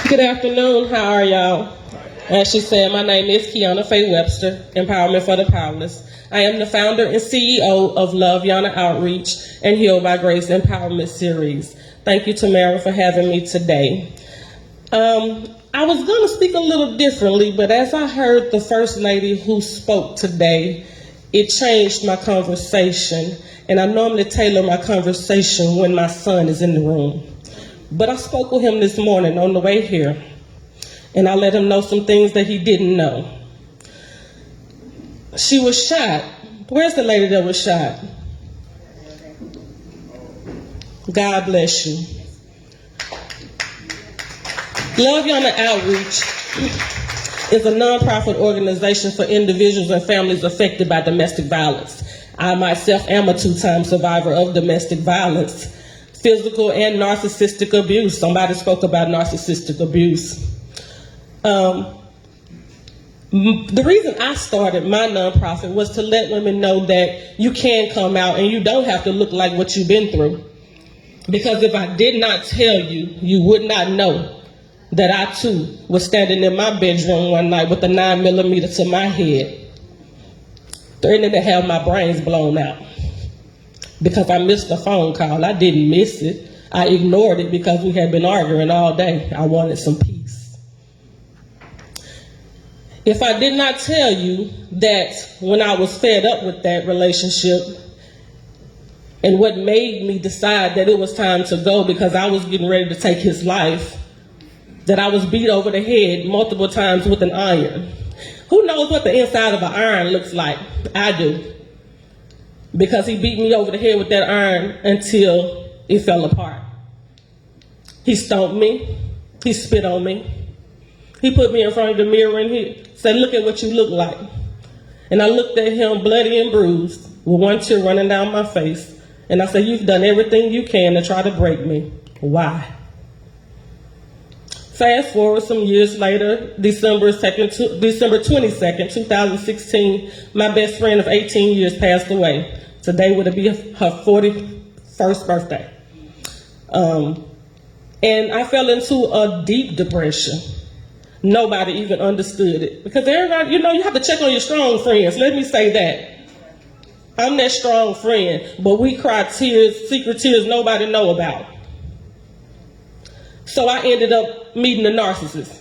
Good afternoon, how are y'all? As she said, my name is Keyuna Faye Webster, Empowerment for the Powerless. I am the founder and CEO of LoveYuna Outreach and Healed by Grace Empowerment Series. Thank you, Tamara, for having me today. I was going to speak a little differently, but as I heard the First Lady who spoke today, it changed my conversation, and I normally tailor my conversation when my son is in the room. But I spoke with him this morning on the way here, and I let him know some things that he didn't know. She was shot. Where's the lady that was shot? God bless you. LoveYuna Outreach is a nonprofit organization for individuals and families affected by domestic violence. I myself am a 2-time survivor of domestic violence, physical and narcissistic abuse. Somebody spoke about narcissistic abuse. The reason I started my nonprofit was to let women know that you can come out and you don't have to look like what you've been through. Because if I did not tell you, you would not know that I too was standing in my bedroom one night with a 9mm to my head, threatening to have my brains blown out. Because I missed a phone call. I didn't miss it. I ignored it because we had been arguing all day. I wanted some peace. If I did not tell you that when I was fed up with that relationship and what made me decide that it was time to go because I was getting ready to take his life, that I was beat over the head multiple times with an iron. Who knows what the inside of an iron looks like? I do. Because he beat me over the head with that iron until it fell apart. He stomped me. He spit on me. He put me in front of the mirror and he said, "Look at what you look like." And I looked at him bloody and bruised with one tear running down my face. And I said, "You've done everything you can to try to break me. Why?" Fast forward some years later, December 22nd, 2016, my best friend of 18 years passed away. Today would be her 41st birthday. And I fell into a deep depression. Nobody even understood it. Because everybody, you have to check on your strong friends. Let me say that. I'm that strong friend, but we cry tears, secret tears nobody know about. So I ended up meeting a narcissist.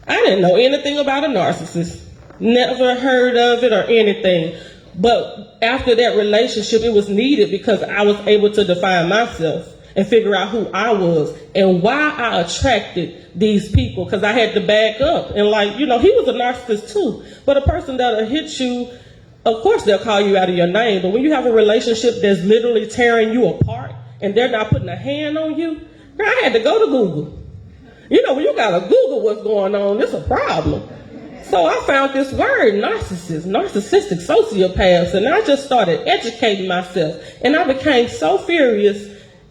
I didn't know anything about a narcissist. Never heard of it or anything. But after that relationship, it was needed because I was able to define myself and figure out who I was and why I attracted these people, because I had to back up. And he was a narcissist too. But a person that'll hit you, of course they'll call you out of your name. But when you have a relationship that's literally tearing you apart and they're not putting a hand on you, I had to go to Google. When you gotta Google what's going on, it's a problem. So I found this word, narcissistic sociopaths, and I just started educating myself. And I became so furious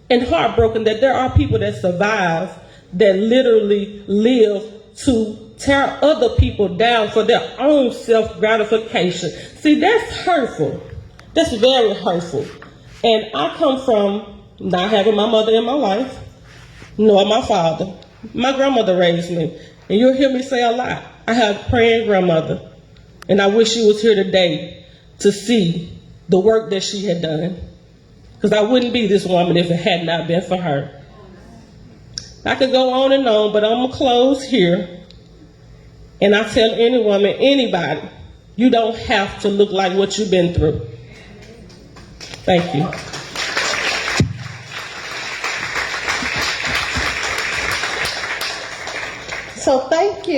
and heartbroken that there are people that survive that literally live to tear other people down for their own self-gratification. See, that's hurtful. That's very hurtful. And I come from not having my mother in my life, nor my father. My grandmother raised me. And you'll hear me say a lot. I have a praying grandmother. And I wish she was here today to see the work that she had done. Because I wouldn't be this woman if it had not been for her. I could go on and on, but I'm going to close here. And I tell any woman, anybody, you don't have to look like what you've been through. Thank you. So thank you.